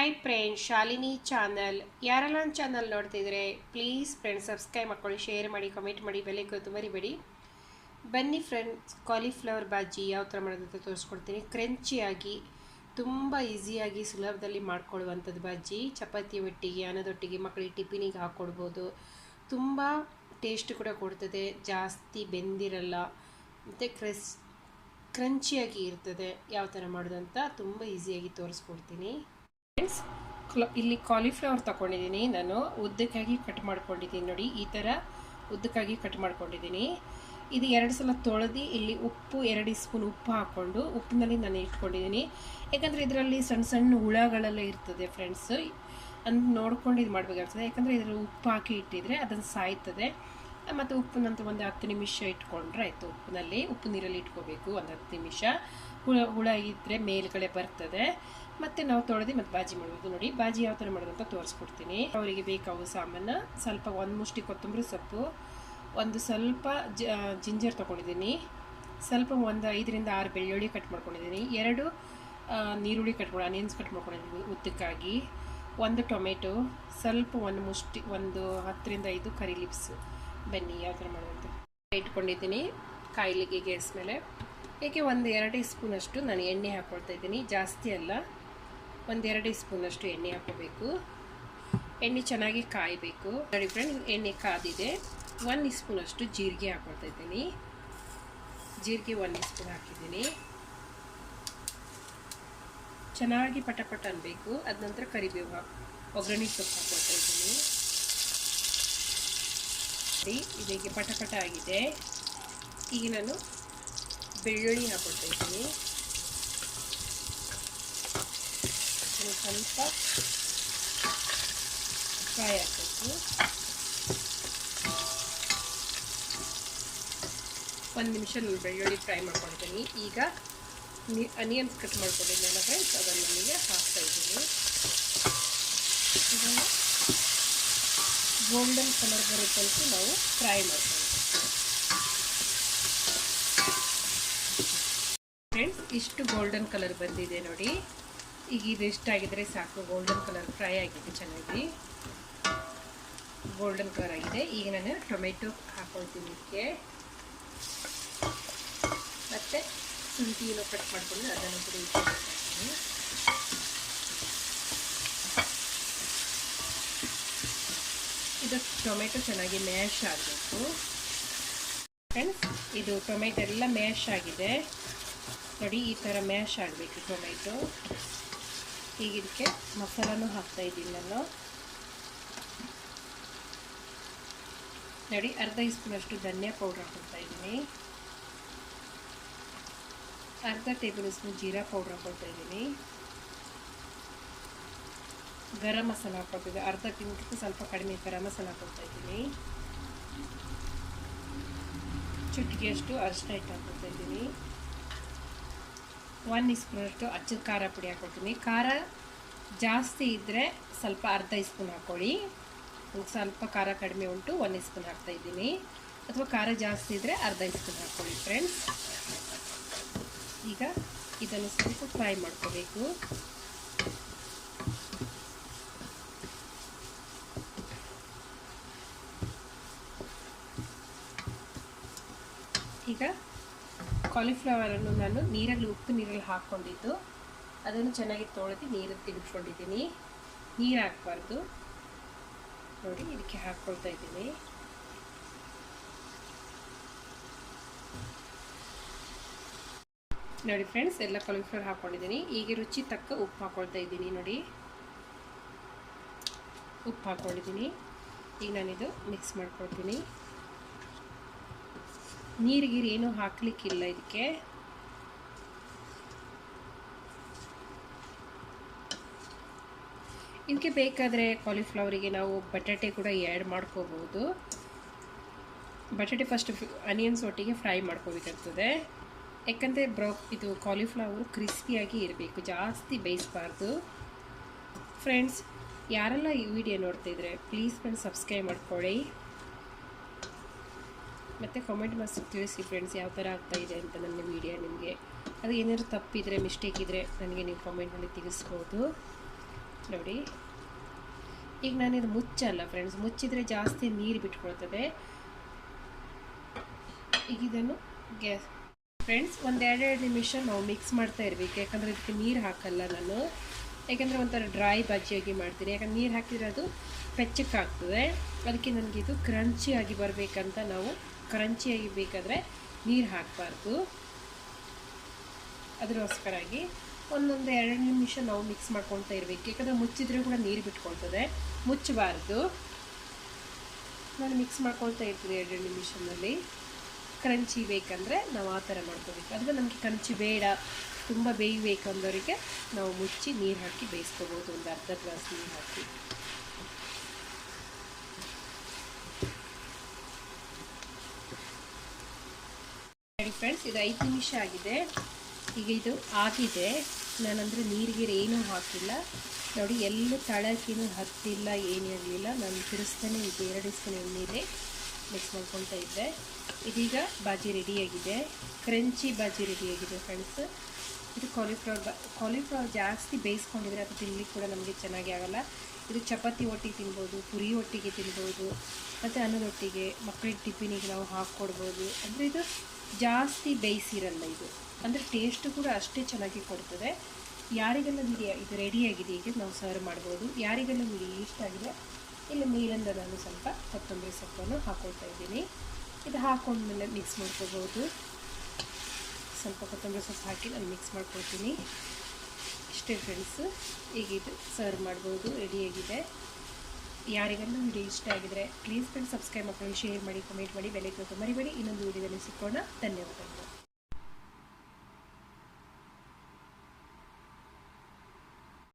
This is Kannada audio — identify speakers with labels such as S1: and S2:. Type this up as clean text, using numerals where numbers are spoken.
S1: Hi friends, Shalini channel. ಯಾರೆಲ್ಲ ನನ್ನ ಚಾನಲ್ ನೋಡ್ತಿದ್ರೆ ಪ್ಲೀಸ್ ಫ್ರೆಂಡ್ಸ್ ಸಬ್ಸ್ಕ್ರೈಬ್ ಮಾಡ್ಕೊಳ್ಳಿ, ಶೇರ್ ಮಾಡಿ, ಕಮೆಂಟ್ ಮಾಡಿ, ಬೆಲೆ ಗೊತ್ತು ಮರಿಬೇಡಿ. ಬನ್ನಿ ಫ್ರೆಂಡ್ಸ್, ಕಾಲಿಫ್ಲವರ್ ಬಾಜಿ ಯಾವ ಥರ ಮಾಡೋದಂತ ತೋರಿಸ್ಕೊಡ್ತೀನಿ. ಕ್ರಂಚಿಯಾಗಿ ತುಂಬ ಈಸಿಯಾಗಿ ಸುಲಭದಲ್ಲಿ ಮಾಡ್ಕೊಳ್ಳುವಂಥದ್ದು ಬಾಜಿ. ಚಪಾತಿ ಒಟ್ಟಿಗೆ, ಅನ್ನದೊಟ್ಟಿಗೆ, ಮಕ್ಕಳಿಗೆ ಟಿಫಿನಿಗೆ ಹಾಕ್ಕೊಡ್ಬೋದು. ತುಂಬ ಟೇಸ್ಟ್ ಕೂಡ ಕೊಡ್ತದೆ, ಜಾಸ್ತಿ ಬೆಂದಿರಲ್ಲ ಮತ್ತು ಕ್ರಂಚಿಯಾಗಿ ಇರ್ತದೆ. ಯಾವ ಥರ ಮಾಡೋದಂತ ತುಂಬ ಈಸಿಯಾಗಿ ತೋರಿಸ್ಕೊಡ್ತೀನಿ ಫ್ರೆಂಡ್ಸ್. ಇಲ್ಲಿ ಕಾಲಿಫ್ಲವರ್ ತಗೊಂಡಿದ್ದೀನಿ ನಾನು, ಉದ್ದಕ್ಕಾಗಿ ಕಟ್ ಮಾಡ್ಕೊಂಡಿದ್ದೀನಿ ನೋಡಿ. ಈ ಥರ ಉದ್ದಕ್ಕಾಗಿ ಕಟ್ ಮಾಡ್ಕೊಂಡಿದ್ದೀನಿ. ಇದು 2 ಸಲ ತೊಳೆದು ಇಲ್ಲಿ ಉಪ್ಪು 2 ಸ್ಪೂನ್ ಉಪ್ಪು ಹಾಕ್ಕೊಂಡು ಉಪ್ಪಿನಲ್ಲಿ ನಾನು ಇಟ್ಕೊಂಡಿದ್ದೀನಿ. ಯಾಕಂದರೆ ಇದರಲ್ಲಿ ಸಣ್ಣ ಸಣ್ಣ ಹುಳಗಳೆಲ್ಲ ಇರ್ತದೆ ಫ್ರೆಂಡ್ಸ್, ನೋಡ್ಕೊಂಡು ಇದು ಮಾಡಬೇಕಾಗ್ತದೆ. ಯಾಕಂದರೆ ಇದರಲ್ಲಿ ಉಪ್ಪು ಹಾಕಿ ಇಟ್ಟಿದ್ರೆ ಅದನ್ನು ಸಾಯ್ತದೆ. ಮತ್ತು ಉಪ್ಪು ನಂತರ ಒಂದು 10 ನಿಮಿಷ ಇಟ್ಕೊಂಡ್ರೆ ಆಯಿತು. ಉಪ್ಪು ನೀರಲ್ಲಿ ಇಟ್ಕೋಬೇಕು ಒಂದು 10 ನಿಮಿಷ. ಹುಳ ಇದ್ದರೆ ಮೇಲ್ಗಡೆ ಬರ್ತದೆ. ಮತ್ತು ನಾವು ತೊಳೆದು ಮತ್ತು ಬಾಜಿ ಮಾಡೋದು ನೋಡಿ. ಬಾಜಿ ಯಾವ ಥರ ಮಾಡೋದು ಅಂತ ತೋರಿಸ್ಕೊಡ್ತೀನಿ. ಅವರಿಗೆ ಬೇಕಾವು ಸಾಮಾನು ಸ್ವಲ್ಪ: 1 ಮುಷ್ಟಿ ಕೊತ್ತಂಬರಿ ಸೊಪ್ಪು, ಒಂದು ಸ್ವಲ್ಪ ಜಿಂಜರ್ ತೊಗೊಂಡಿದ್ದೀನಿ, ಸ್ವಲ್ಪ ಒಂದು 5 ರಿಂದ 6 ಬೆಳ್ಳುಳ್ಳಿ ಕಟ್ ಮಾಡ್ಕೊಂಡಿದ್ದೀನಿ, 2 ನೀರುಳ್ಳಿ ಆನಿಯನ್ಸ್ ಕಟ್ ಮಾಡ್ಕೊಂಡಿದ್ದೀನಿ ಉದ್ದಕ್ಕಾಗಿ, 1 ಟೊಮೆಟೊ, ಸ್ವಲ್ಪ ಒಂದು ಮುಷ್ಟಿ, ಒಂದು 10 ರಿಂದ 5 ಕರಿ ಲೀವ್ಸು. ಬನ್ನಿ ಯಾವ ಥರ ಮಾಡೋದು ಇಟ್ಕೊಂಡಿದ್ದೀನಿ ಕಾಯಿಲಿಗೆ ಗ್ಯಾಸ್ ಮೇಲೆ. ಏಕೆ ಒಂದು 2 ಸ್ಪೂನಷ್ಟು ನಾನು ಎಣ್ಣೆ ಹಾಕ್ಕೊಳ್ತಾ ಇದ್ದೀನಿ, ಜಾಸ್ತಿ ಅಲ್ಲ, ಒಂದು 2 ಸ್ಪೂನಷ್ಟು ಎಣ್ಣೆ ಹಾಕೋಬೇಕು. ಎಣ್ಣೆ ಚೆನ್ನಾಗಿ ಕಾಯಬೇಕು ನೋಡಿ ಫ್ರೆಂಡ್. ಎಣ್ಣೆ ಕಾದಿದೆ. 1 ಸ್ಪೂನಷ್ಟು ಜೀರಿಗೆ ಹಾಕ್ಕೊಳ್ತಾ ಇದ್ದೀನಿ. ಜೀರಿಗೆ 1 ಸ್ಪೂನ್ ಹಾಕಿದ್ದೀನಿ. ಚೆನ್ನಾಗಿ ಪಟ ಅನ್ಬೇಕು. ಅದ ನಂತರ ಕರಿಬೇವು ಒಗ್ಗರಣೆ ಸೊಪ್ಪು ಹಾಕ್ಕೊಳ್ತಾ ಇದ್ದೀನಿ. ಇದಕ್ಕೆ ಪಟ ಆಗಿದೆ. ಈಗ ನಾನು ಬೆಳ್ಳುಳ್ಳಿ ಹಾಕ್ಕೊಳ್ತಾ ಇದ್ದೀನಿ. ಸ್ವಲ್ಪ ಫ್ರೈ ಹಾಕಬೇಕು. 1 ನಿಮಿಷ ನಾನು ಬೆಳ್ಳುಳ್ಳಿ ಫ್ರೈ ಮಾಡ್ಕೊಳ್ತೀನಿ. ಈಗ ಆನಿಯನ್ಸ್ ಕಟ್ ಮಾಡ್ಕೊಂಡಿದ್ದೆನಲ್ಲ ಫ್ರೆಂಡ್ಸ್, ಅದನ್ನು ನಮಗೆ ಹಾಕ್ತಾ ಇದ್ದೀನಿ. ಇದನ್ನು ಗೋಲ್ಡನ್ ಕಲರ್ ಬರೋ ತನಕ ನಾವು ಫ್ರೈ ಮಾಡ್ತೀವಿ ಫ್ರೆಂಡ್ಸ್. ಇಷ್ಟು ಗೋಲ್ಡನ್ ಕಲರ್ ಬಂದಿದೆ ನೋಡಿ. ಈಗ ಇದು ಎಷ್ಟಾಗಿದ್ರೆ ಸಾಕು. ಗೋಲ್ಡನ್ ಕಲರ್ ಫ್ರೈ ಆಗಿದೆ, ಚೆನ್ನಾಗಿ ಗೋಲ್ಡನ್ ಕಲರ್ ಆಗಿದೆ. ಈಗ ನಾನು ಟೊಮೆಟೊ ಹಾಕ್ಕೊಳ್ತೀನಿ ಇದಕ್ಕೆ. ಮತ್ತು ಶುಂಠಿಯನ್ನು ಕಟ್ ಮಾಡ್ಕೊಂಡು ಅದನ್ನು ಕೂಡ ಇಟ್ಕೊಳ್ತೀನಿ. ಇದು ಟೊಮೆಟೊ ಚೆನ್ನಾಗಿ ಮ್ಯಾಶ್ ಆಗಬೇಕು ಫ್ರೆಂಡ್ಸ್. ಇದು ಟೊಮೆಟೊ ಎಲ್ಲ ಮ್ಯಾಶ್ ಆಗಿದೆ ನೋಡಿ. ಈ ಥರ ಮ್ಯಾಶ್ ಆಗಬೇಕು ಟೊಮೆಟೊ. ಈಗ ಇದಕ್ಕೆ ಮಸಾಲಾನು ಹಾಕ್ತಾ ಇದ್ದೀನಿ ನಾನು ನೋಡಿ. ಅರ್ಧ ಸ್ಪೂನಷ್ಟು ಧನಿಯಾ ಪೌಡ್ರ್ ಹಾಕ್ಕೊಳ್ತಾ ಇದ್ದೀನಿ, ಅರ್ಧ ಟೇಬಲ್ ಸ್ಪೂನ್ ಜೀರಾ ಪೌಡ್ರ್ ಹಾಕ್ಕೊಳ್ತಾ ಇದ್ದೀನಿ, ಗರಂ ಮಸಾಲ ಹಾಕ್ಕೊಳ್ತಿದ್ದೆ, ಅರ್ಧ ಕಿಂತ ಸ್ವಲ್ಪ ಕಡಿಮೆ ಗರಂ ಮಸಾಲ ಹಾಕ್ಕೊಳ್ತಾ ಇದ್ದೀನಿ, ಚುಟಿಗೆಯಷ್ಟು ಅರಿಶಿನ ಹಿಟ್ಟು ಹಾಕ್ಕೊಳ್ತಾ ಇದ್ದೀನಿ, 1 ಸ್ಪೂನಷ್ಟು ಅಚ್ಚದ ಖಾರ ಪುಡಿ ಹಾಕ್ಕೊಳ್ತೀನಿ. ಖಾರ ಜಾಸ್ತಿ ಇದ್ದರೆ ಸ್ವಲ್ಪ ಅರ್ಧ ಸ್ಪೂನ್ ಹಾಕ್ಕೊಳ್ಳಿ. ಸ್ವಲ್ಪ ಖಾರ ಕಡಿಮೆ ಉಂಟು 1 ಸ್ಪೂನ್ ಹಾಕ್ತಾಯಿದ್ದೀನಿ, ಅಥವಾ ಖಾರ ಜಾಸ್ತಿ ಇದ್ದರೆ ಅರ್ಧ ಸ್ಪೂನ್ ಹಾಕ್ಕೊಳ್ಳಿ ಫ್ರೆಂಡ್ಸ್. ಈಗ ಇದನ್ನು ಸ್ವಲ್ಪ ಫ್ರೈ ಮಾಡ್ಕೋಬೇಕು. ಈಗ ಕಾಲಿಫ್ಲವರನ್ನು ನಾನು ಉಪ್ಪು ನೀರಲ್ಲಿ ಹಾಕ್ಕೊಂಡಿದ್ದು ಅದನ್ನು ಚೆನ್ನಾಗಿ ತೊಳೆದು ನೀರು ತೆಗೆದುಕೊಂಡಿದ್ದೀನಿ. ನೀರು ಹಾಕಬಾರ್ದು ನೋಡಿ. ಇದಕ್ಕೆ ಹಾಕ್ಕೊಳ್ತಾ ಇದ್ದೀನಿ. ನೋಡಿ ಫ್ರೆಂಡ್ಸ್, ಎಲ್ಲ ಕಾಲಿಫ್ಲವರ್ ಹಾಕ್ಕೊಂಡಿದ್ದೀನಿ. ಈಗ ರುಚಿ ತಕ್ಕ ಉಪ್ಪು ಹಾಕ್ಕೊಳ್ತಾ ಇದ್ದೀನಿ ನೋಡಿ. ಉಪ್ಪು ಹಾಕ್ಕೊಂಡಿದ್ದೀನಿ. ಈಗ ನಾನಿದು ಮಿಕ್ಸ್ ಮಾಡ್ಕೊಳ್ತೀನಿ. ನೀರಿಗೆ ಏನೂ ಹಾಕಲಿಕ್ಕಿಲ್ಲ ಇದಕ್ಕೆ. ಇದಕ್ಕೆ ಬೇಕಾದರೆ ಕಾಲಿಫ್ಲವರಿಗೆ ನಾವು ಬಟಾಟೆ ಕೂಡ ಆ್ಯಡ್ ಮಾಡ್ಕೋಬೋದು. ಬಟಾಟೆ ಫಸ್ಟ್ ಆನಿಯನ್ಸ್ ಒಟ್ಟಿಗೆ ಫ್ರೈ ಮಾಡ್ಕೋಬೇಕಾಗ್ತದೆ. ಯಾಕಂದರೆ ಇದು ಕಾಲಿಫ್ಲವರು ಕ್ರಿಸ್ಪಿಯಾಗಿ ಇರಬೇಕು, ಜಾಸ್ತಿ ಬೇಯಿಸಬಾರ್ದು ಫ್ರೆಂಡ್ಸ್. ಯಾರೆಲ್ಲ ಈ ವಿಡಿಯೋ ನೋಡ್ತಿದ್ರೆ ಪ್ಲೀಸ್ ಫ್ರೆಂಡ್ಸ್ ಸಬ್ಸ್ಕ್ರೈಬ್ ಮಾಡ್ಕೊಳ್ಳಿ. ಮತ್ತು ಕಾಮೆಂಟ್ ಮಾಡಿ ತಿಳಿಸಿ ಫ್ರೆಂಡ್ಸ್ ಯಾವ ಥರ ಆಗ್ತಾಯಿದೆ ಅಂತ ನನ್ನ ವಿಡಿಯೋ. ನಿಮಗೆ ಅದು ಏನಾದರೂ ತಪ್ಪಿದರೆ ಮಿಸ್ಟೇಕ್ ಇದ್ದರೆ ನನಗೆ ನೀವು ಕಾಮೆಂಟ್ನಲ್ಲಿ ತಿಳಿಸ್ಬೋದು. ನೋಡಿ. ಈಗ ನಾನಿದು ಮುಚ್ಚಲ್ಲ ಫ್ರೆಂಡ್ಸ್, ಮುಚ್ಚಿದರೆ ಜಾಸ್ತಿ ನೀರು ಬಿಟ್ಕೊಳ್ತದೆ. ಈಗ ಇದನ್ನು ಗ್ಯಾಸ್ ಫ್ರೆಂಡ್ಸ್ ಒಂದು 2 ನಿಮಿಷ ನಾವು ಮಿಕ್ಸ್ ಮಾಡ್ತಾ ಇರಬೇಕು. ಯಾಕಂದರೆ ಇದಕ್ಕೆ ನೀರು ಹಾಕಲ್ಲ ನಾನು, ಯಾಕಂದರೆ ಒಂಥರ ಡ್ರೈ ಬಜ್ಜಿಯಾಗಿ ಮಾಡ್ತೀನಿ. ಯಾಕಂದ್ರೆ ನೀರು ಹಾಕಿದರೆ ಅದು ಪೆಚ್ಚಕ್ಕಾಗ್ತದೆ. ಅದಕ್ಕೆ ನನಗಿದು ಕ್ರಂಚಿಯಾಗಿ ಬರಬೇಕಂತ, ನಾವು ಕ್ರಂಚಿಯಾಗಿ ಬೇಕಾದರೆ ನೀರು ಹಾಕಬಾರ್ದು. ಅದಕ್ಕೋಸ್ಕರಾಗಿ ಒಂದೊಂದು 2 ನಿಮಿಷ ನಾವು ಮಿಕ್ಸ್ ಮಾಡ್ಕೊಳ್ತಾ ಇರಬೇಕು. ಯಾಕಂದರೆ ಮುಚ್ಚಿದ್ರೆ ಕೂಡ ನೀರು ಬಿಟ್ಕೊಳ್ತದೆ, ಮುಚ್ಚಬಾರ್ದು. ನಾನು ಮಿಕ್ಸ್ ಮಾಡ್ಕೊಳ್ತಾ ಇರ್ತೀನಿ 2 ನಿಮಿಷದಲ್ಲಿ. ಕ್ರಂಚಿ ಬೇಕಂದರೆ ನಾವು ಆ ಥರ ಮಾಡ್ಕೋಬೇಕು. ಅಥವಾ ನಮಗೆ ಕ್ರಂಚಿ ಬೇಡ, ತುಂಬ ಬೇಯಬೇಕಂದವರಿಗೆ ನಾವು ಮುಚ್ಚಿ ನೀರು ಹಾಕಿ ಬೇಯಿಸ್ಕೋಬೋದು, ಒಂದು ಅರ್ಧ ಗ್ಲಾಸ್ ನೀರು ಹಾಕಿ. ನೋಡಿ ಫ್ರೆಂಡ್ಸ್, ಇದು 5 ನಿಮಿಷ ಆಗಿದೆ. ಈಗ ಇದು ಆಗಿದೆ. ನಾನಂದರೆ ನೀರಿಗೆ ಏನೂ ಹಾಕಿಲ್ಲ ನೋಡಿ. ಎಲ್ಲೂ ತಳಕಿನೂ ಹತ್ತಿಲ್ಲ, ಏನೂ ಆಗಲಿಲ್ಲ. ನಾನು ತಿರ್ಸ್ತಾನೆ ಇದ್ದೆ, 2 ಸ್ಪೂನ್ ಎಣ್ಣೆಲೆ ಮಿಕ್ಸ್ ಮಾಡ್ಕೊಳ್ತಾ ಇದ್ದೆ. ಇದೀಗ ಬಾಜಿ ರೆಡಿಯಾಗಿದೆ, ಕ್ರಂಚಿ ಬಾಜಿ ರೆಡಿಯಾಗಿದೆ ಫ್ರೆಂಡ್ಸ್. ಇದು ಕಾಲಿಫ್ಲವರ್ ಜಾಸ್ತಿ ಬೇಯಿಸ್ಕೊಂಡಿದ್ರೆ ಅದು ತಿನ್ನಲಿಕ್ಕೆ ಕೂಡ ನಮಗೆ ಚೆನ್ನಾಗಿ ಆಗೋಲ್ಲ. ಇದು ಚಪಾತಿ ಒಟ್ಟಿಗೆ ತಿನ್ಬೋದು, ಪುರಿ ಒಟ್ಟಿಗೆ ತಿನ್ಬೋದು, ಮತ್ತು ಅನ್ನದೊಟ್ಟಿಗೆ ಮಕ್ಕಳಿಗೆ ಟಿಫಿನಿಗೆ ನಾವು ಹಾಕ್ಕೊಡ್ಬೋದು. ಅಂದರೆ ಇದು ಜಾಸ್ತಿ ಬೇಯಿಸಿರಲ್ಲ ಇದು, ಅಂದರೆ ಟೇಸ್ಟು ಕೂಡ ಅಷ್ಟೇ ಚೆನ್ನಾಗಿ ಕೊಡ್ತದೆ. ಯಾರಿಗೆಲ್ಲ ವಿಡಿಯೋ ಇದು ರೆಡಿಯಾಗಿದೆ, ಈಗ ನಾವು ಸರ್ವ್ ಮಾಡ್ಬೋದು. ಯಾರಿಗೆಲ್ಲ ವಿಡಿಯೋ ಇಷ್ಟ ಆಗಿದೆ, ಇಲ್ಲಿ ಮೇಲಿಂದ ನಾನು ಸ್ವಲ್ಪ ಕೊತ್ತಂಬರಿ ಸೊಪ್ಪನ್ನು ಹಾಕ್ಕೊಳ್ತಾ ಇದ್ದೀನಿ. ಇದು ಹಾಕೊಂಡ್ಮೇಲೆ ಮಿಕ್ಸ್ ಮಾಡ್ಕೋಬೋದು. ಸ್ವಲ್ಪ ಕೊತ್ತಂಬರಿ ಸೊಪ್ಪು ಹಾಕಿ ನಾನು ಮಿಕ್ಸ್ ಮಾಡ್ಕೊಳ್ತೀನಿ. ಇಷ್ಟೇ ಫ್ರೆಂಡ್ಸ್, ಈಗ ಇದು ಸರ್ವ್ ಮಾಡ್ಬೋದು, ರೆಡಿಯಾಗಿದೆ. ಯಾರಿಗೆಲ್ಲ ವಿಡಿಯೋ ಇಷ್ಟ ಆಗಿದರೆ ಪ್ಲೀಸ್ ಫ್ರೆಂಡ್ಸ್ ಸಬ್ಸ್ಕ್ರೈಬ್ ಮಾಡ್ಕೊಳ್ಳಿ, ಶೇರ್ ಮಾಡಿ, ಕಮೆಂಟ್ ಮಾಡಿ, ಬೆಲೆ ಕೊಟ್ಟು ಮರಿಬೇಡಿ. ಇನ್ನೊಂದು ವಿಡಿಯೋದಲ್ಲಿ ಸಿಕ್ಕೋಣ. ಧನ್ಯವಾದಗಳು.